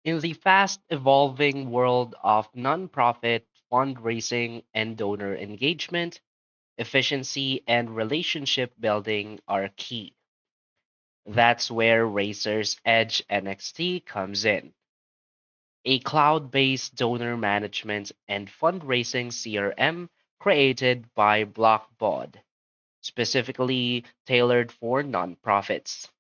In the fast evolving world of nonprofit fundraising and donor engagement, efficiency and relationship building are key. That's where Racer's Edge NXT comes in, a cloud based donor management and fundraising CRM created by Blockbod, specifically tailored for nonprofits.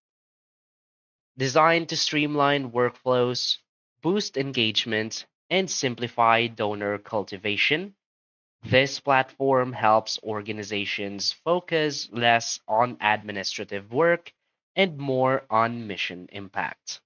Designed to streamline workflows, boost engagement, and simplify donor cultivation, this platform helps organizations focus less on administrative work and more on mission impact.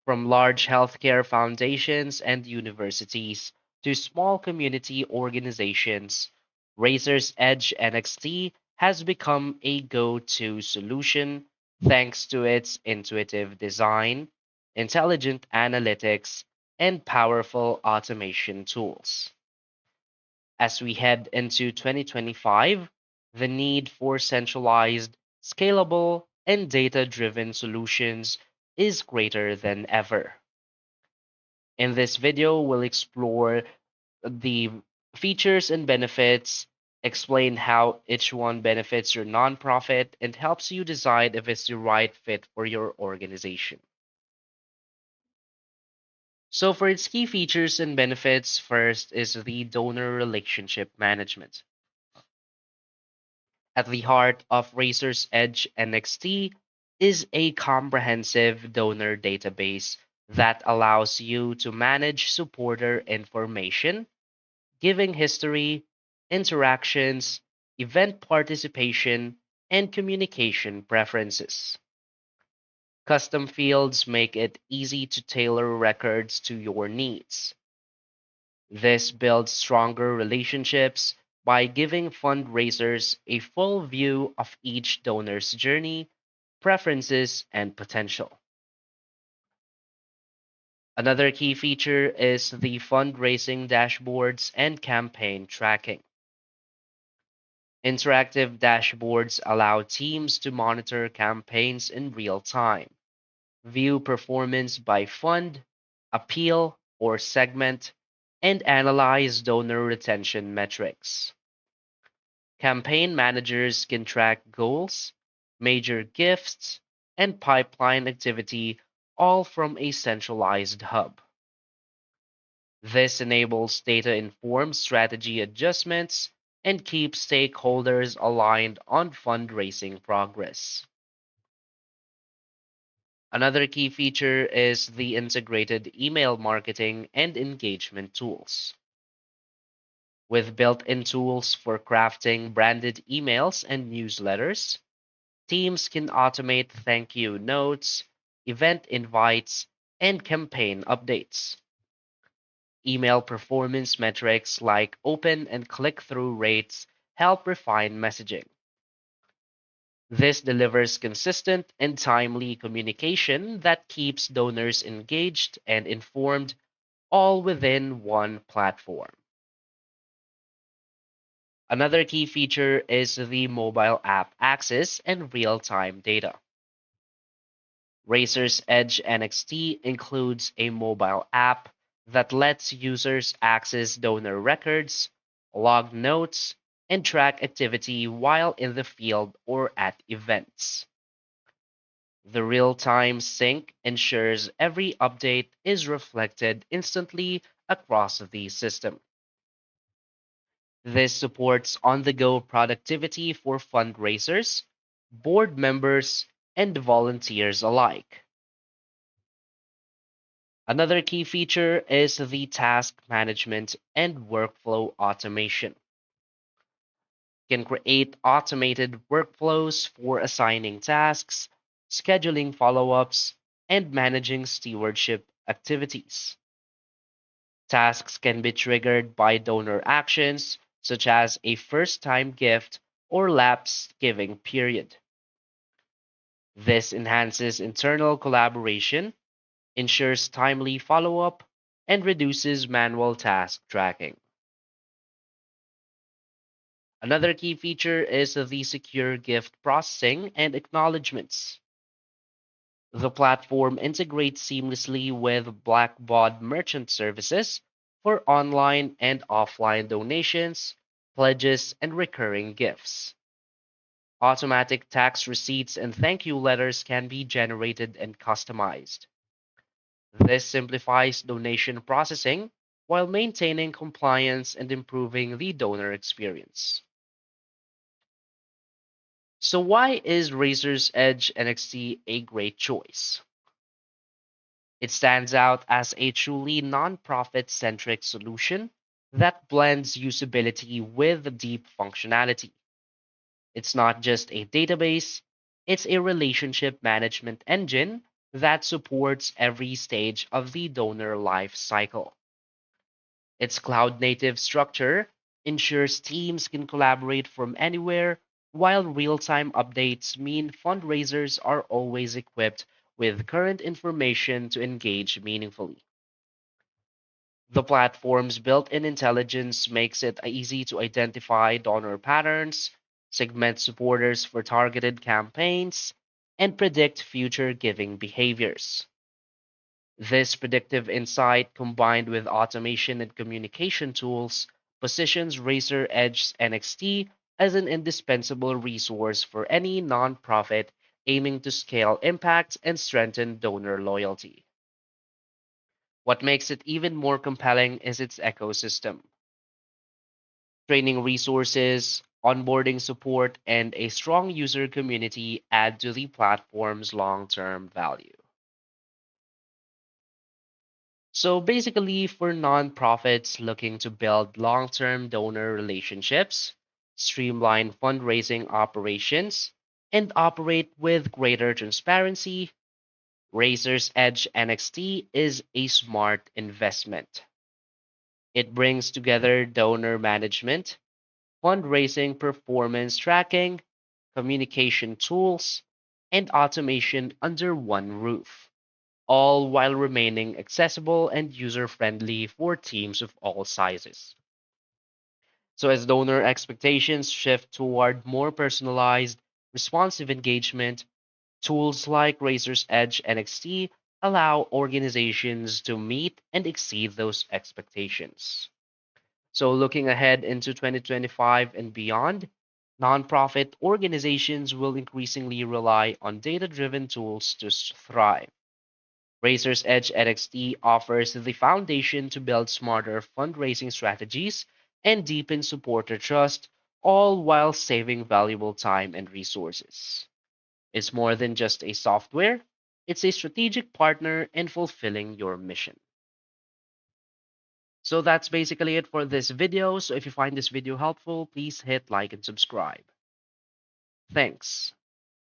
From large healthcare foundations and universities to small community organizations, Razor's Edge NXT has become a go to solution thanks to its intuitive design, intelligent analytics, and powerful automation tools. As we head into 2025, the need for centralized, scalable, and data driven solutions is greater than ever. In this video, we'll explore the features and benefits, explain how each one benefits your nonprofit, and helps you decide if it's the right fit for your organization. So, for its key features and benefits, first is the donor relationship management. At the heart of Razor's Edge NXT is a comprehensive donor database that allows you to manage supporter information, giving history, interactions, event participation, and communication preferences. Custom fields make it easy to tailor records to your needs. This builds stronger relationships by giving fundraisers a full view of each donor's journey, preferences, and potential. Another key feature is the fundraising dashboards and campaign tracking. Interactive dashboards allow teams to monitor campaigns in real time, view performance by fund, appeal, or segment, and analyze donor retention metrics. Campaign managers can track goals, major gifts, and pipeline activity all from a centralized hub. This enables data informed strategy adjustments and keeps stakeholders aligned on fundraising progress. Another key feature is the integrated email marketing and engagement tools. With built in tools for crafting branded emails and newsletters, teams can automate thank you notes, event invites, and campaign updates. Email performance metrics like open and click through rates help refine messaging. This delivers consistent and timely communication that keeps donors engaged and informed, all within one platform. Another key feature is the mobile app access and real time data. Racer's Edge NXT includes a mobile app that lets users access donor records, log notes, and track activity while in the field or at events. The real time sync ensures every update is reflected instantly across the system. This supports on the go productivity for fundraisers, board members, and volunteers alike. Another key feature is the task management and workflow automation. You can create automated workflows for assigning tasks, scheduling follow ups, and managing stewardship activities. Tasks can be triggered by donor actions, such as a first time gift or lapsed giving period. This enhances internal collaboration, ensures timely follow up, and reduces manual task tracking. Another key feature is the secure gift processing and acknowledgements. The platform integrates seamlessly with Blackbaud merchant services for online and offline donations, pledges, and recurring gifts. Automatic tax receipts and thank you letters can be generated and customized. This simplifies donation processing while maintaining compliance and improving the donor experience. So, why is Razor's Edge NXT a great choice? It stands out as a truly non-profit centric solution that blends usability with deep functionality. It's not just a database, it's a relationship management engine that supports every stage of the donor life cycle. Its cloud native structure ensures teams can collaborate from anywhere, while real time updates mean fundraisers are always equipped with current information to engage meaningfully. The platform's built in intelligence makes it easy to identify donor patterns, segment supporters for targeted campaigns, and predict future giving behaviors. This predictive insight, combined with automation and communication tools, positions Racer Edge NXT as an indispensable resource for any nonprofit aiming to scale impact and strengthen donor loyalty. What makes it even more compelling is its ecosystem. Training resources, onboarding support, and a strong user community add to the platform's long term value. So basically, for nonprofits looking to build long term donor relationships, streamline fundraising operations, and operate with greater transparency, Razor's Edge NXT is a smart investment. It brings together donor management, fundraising performance tracking, communication tools, and automation under one roof, all while remaining accessible and user friendly for teams of all sizes. So, as donor expectations shift toward more personalized, responsive engagement, tools like Razor's Edge NXT allow organizations to meet and exceed those expectations. So, looking ahead into 2025 and beyond, nonprofit organizations will increasingly rely on data driven tools to thrive. Razor's Edge NXT offers the foundation to build smarter fundraising strategies and deepen supporter trust, all while saving valuable time and resources. It's more than just a software, it's a strategic partner in fulfilling your mission. So that's basically it for this video. So if you find this video helpful, please hit like and subscribe. Thanks.